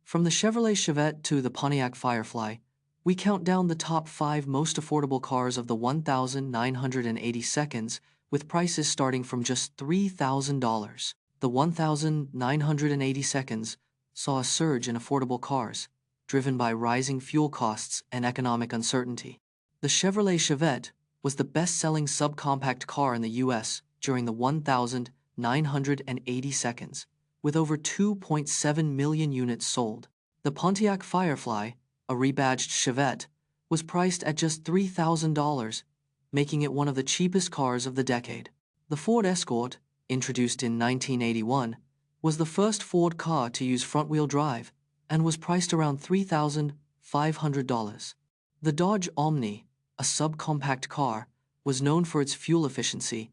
From the Chevrolet Chevette to the Pontiac Firefly, we count down the top 5 most affordable cars of the 1,980 seconds, with prices starting from just $3,000. The 1,980 seconds saw a surge in affordable cars, driven by rising fuel costs and economic uncertainty. The Chevrolet Chevette was the best-selling subcompact car in the U.S. during the 1,980 seconds, with over 2.7 million units sold. The Pontiac Firefly, a rebadged Chevette, was priced at just $3,000, making it one of the cheapest cars of the decade. The Ford Escort, introduced in 1981, was the first Ford car to use front-wheel drive and was priced around $3,500. The Dodge Omni, a subcompact car, was known for its fuel efficiency,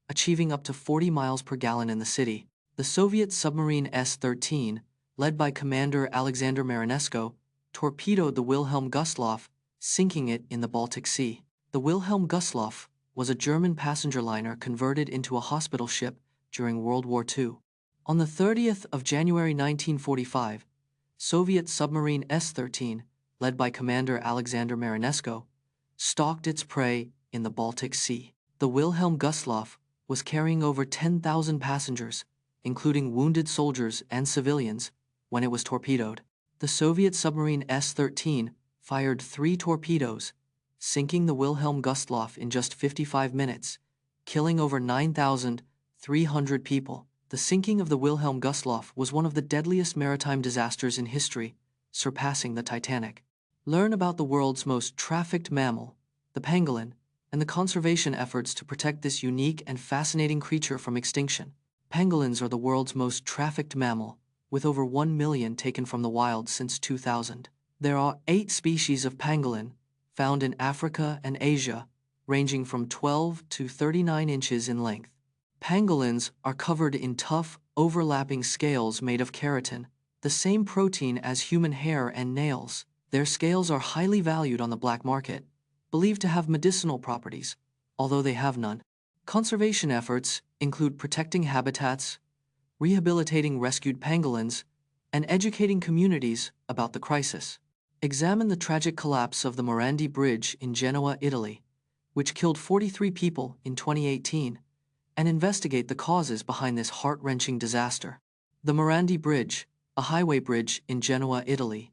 achieving up to 40 miles per gallon in the city. The Soviet Submarine S-13, led by Commander Alexander Marinesko, torpedoed the Wilhelm Gustloff, sinking it in the Baltic Sea. The Wilhelm Gustloff was a German passenger liner converted into a hospital ship during World War II. On the 30th of January 1945, Soviet Submarine S-13, led by Commander Alexander Marinesko, stalked its prey in the Baltic Sea. The Wilhelm Gustloff was carrying over 10,000 passengers, including wounded soldiers and civilians, when it was torpedoed. The Soviet submarine S-13 fired 3 torpedoes, sinking the Wilhelm Gustloff in just 55 minutes, killing over 9,300 people. The sinking of the Wilhelm Gustloff was one of the deadliest maritime disasters in history, surpassing the Titanic. Learn about the world's most trafficked mammal, the pangolin, and the conservation efforts to protect this unique and fascinating creature from extinction. Pangolins are the world's most trafficked mammal, with over 1 million taken from the wild since 2000. There are 8 species of pangolin, found in Africa and Asia, ranging from 12 to 39 inches in length. Pangolins are covered in tough, overlapping scales made of keratin, the same protein as human hair and nails. Their scales are highly valued on the black market, believed to have medicinal properties, although they have none. Conservation efforts include protecting habitats, rehabilitating rescued pangolins, and educating communities about the crisis. Examine the tragic collapse of the Morandi Bridge in Genoa, Italy, which killed 43 people in 2018, and investigate the causes behind this heart-wrenching disaster. The Morandi Bridge, a highway bridge in Genoa, Italy,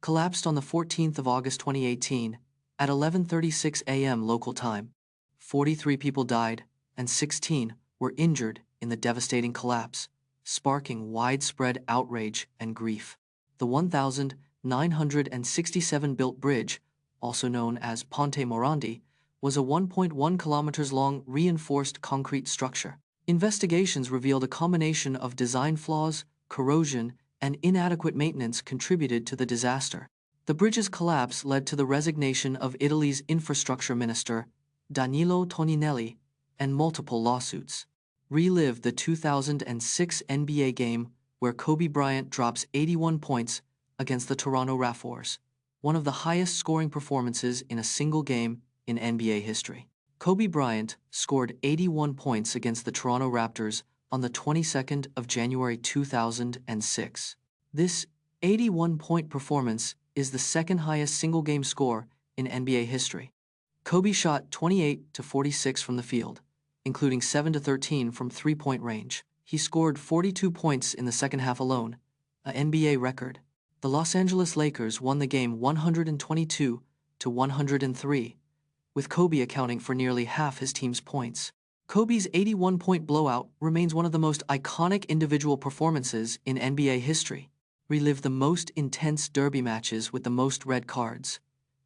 collapsed on the 14th of August 2018 at 11:36 a.m. local time. 43 people died, and 16 were injured in the devastating collapse, sparking widespread outrage and grief. The 1,967-built bridge, also known as Ponte Morandi, was a 1.1 kilometers long reinforced concrete structure. Investigations revealed a combination of design flaws, corrosion, and inadequate maintenance contributed to the disaster. The bridge's collapse led to the resignation of Italy's infrastructure minister, Danilo Toninelli, and multiple lawsuits. Relive the 2006 NBA game where Kobe Bryant drops 81 points against the Toronto Raptors, one of the highest scoring performances in a single game in NBA history. Kobe Bryant scored 81 points against the Toronto Raptors on the 22nd of January 2006. This 81-point performance is the second highest single-game score in NBA history. Kobe shot 28-46 from the field, including 7-13 from three-point range. He scored 42 points in the second half alone, an NBA record. The Los Angeles Lakers won the game 122-103, with Kobe accounting for nearly half his team's points. Kobe's 81-point blowout remains one of the most iconic individual performances in NBA history. Relive the most intense derby matches with the most red cards,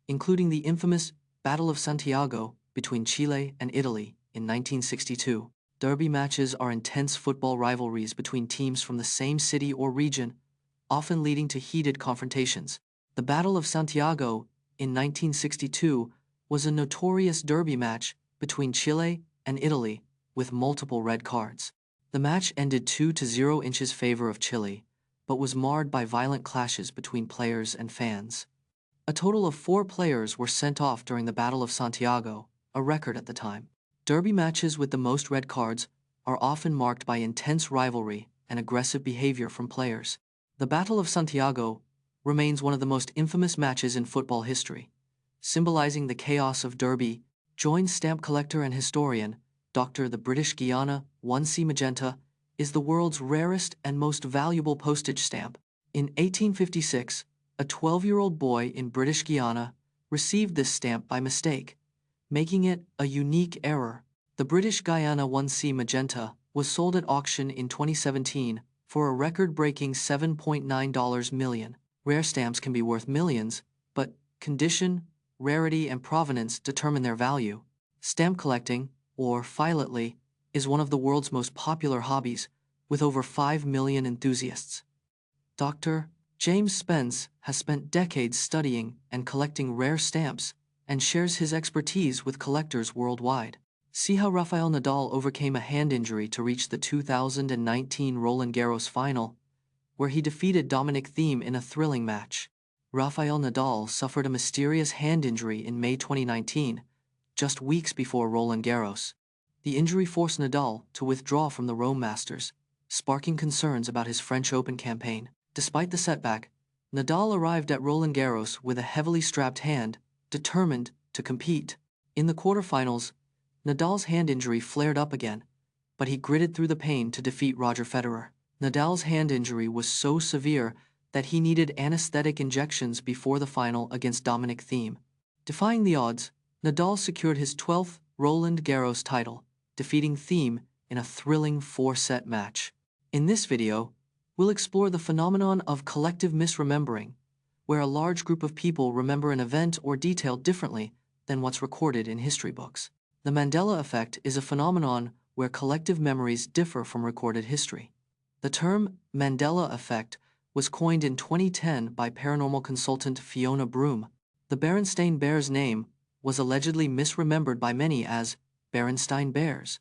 including the infamous Battle of Santiago between Chile and Italy in 1962. Derby matches are intense football rivalries between teams from the same city or region, often leading to heated confrontations. The Battle of Santiago in 1962 was a notorious derby match between Chile and Italy with multiple red cards. The match ended 2-0 in favor of Chile, but was marred by violent clashes between players and fans. A total of 4 players were sent off during the Battle of Santiago, a record at the time. Derby matches with the most red cards are often marked by intense rivalry and aggressive behavior from players. The Battle of Santiago remains one of the most infamous matches in football history, symbolizing the chaos of Derby. Joined stamp collector and historian, Dr. The British Guiana 1C Magenta is the world's rarest and most valuable postage stamp. In 1856, a 12-year-old boy in British Guiana received this stamp by mistake, making it a unique error. The British Guiana 1C Magenta was sold at auction in 2017 for a record-breaking $7.9 million. Rare stamps can be worth millions, but condition, rarity, and provenance determine their value. Stamp collecting, or philately, is one of the world's most popular hobbies, with over 5 million enthusiasts. Dr. James Spence has spent decades studying and collecting rare stamps and shares his expertise with collectors worldwide. See how Rafael Nadal overcame a hand injury to reach the 2019 Roland Garros final, where he defeated Dominic Thiem in a thrilling match. Rafael Nadal suffered a mysterious hand injury in May 2019, just weeks before Roland Garros. The injury forced Nadal to withdraw from the Rome Masters, sparking concerns about his French Open campaign. Despite the setback, Nadal arrived at Roland Garros with a heavily strapped hand, determined to compete. In the quarterfinals, Nadal's hand injury flared up again, but he gritted through the pain to defeat Roger Federer. Nadal's hand injury was so severe that he needed anesthetic injections before the final against Dominic Thiem. Defying the odds, Nadal secured his 12th Roland Garros title, defeating Thiem in a thrilling 4-set match. In this video, we'll explore the phenomenon of collective misremembering, where a large group of people remember an event or detail differently than what's recorded in history books. The Mandela effect is a phenomenon where collective memories differ from recorded history. The term Mandela effect was coined in 2010 by paranormal consultant Fiona Broom. The Berenstain Bears name was allegedly misremembered by many as Berenstain Bears.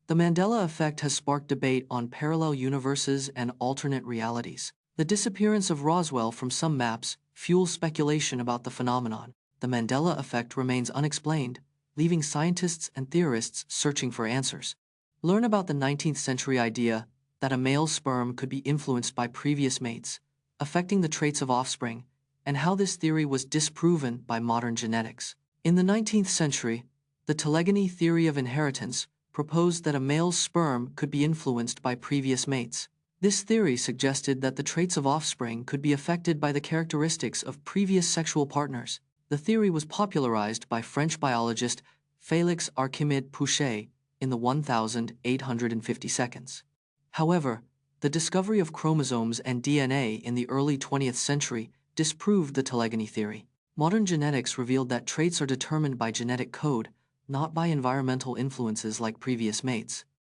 The Mandela effect has sparked debate on parallel universes and alternate realities. The disappearance of Roswell from some maps fuels speculation about the phenomenon. The Mandela effect remains unexplained, leaving scientists and theorists searching for answers. Learn about the 19th century idea that a male's sperm could be influenced by previous mates, affecting the traits of offspring, and how this theory was disproven by modern genetics. In the 19th century, the telegony theory of inheritance proposed that a male's sperm could be influenced by previous mates. This theory suggested that the traits of offspring could be affected by the characteristics of previous sexual partners. The theory was popularized by French biologist Félix Archimede Pouchet in the 1850 seconds. However, the discovery of chromosomes and DNA in the early 20th century disproved the telegony theory. Modern genetics revealed that traits are determined by genetic code, not by environmental influences like previous mates.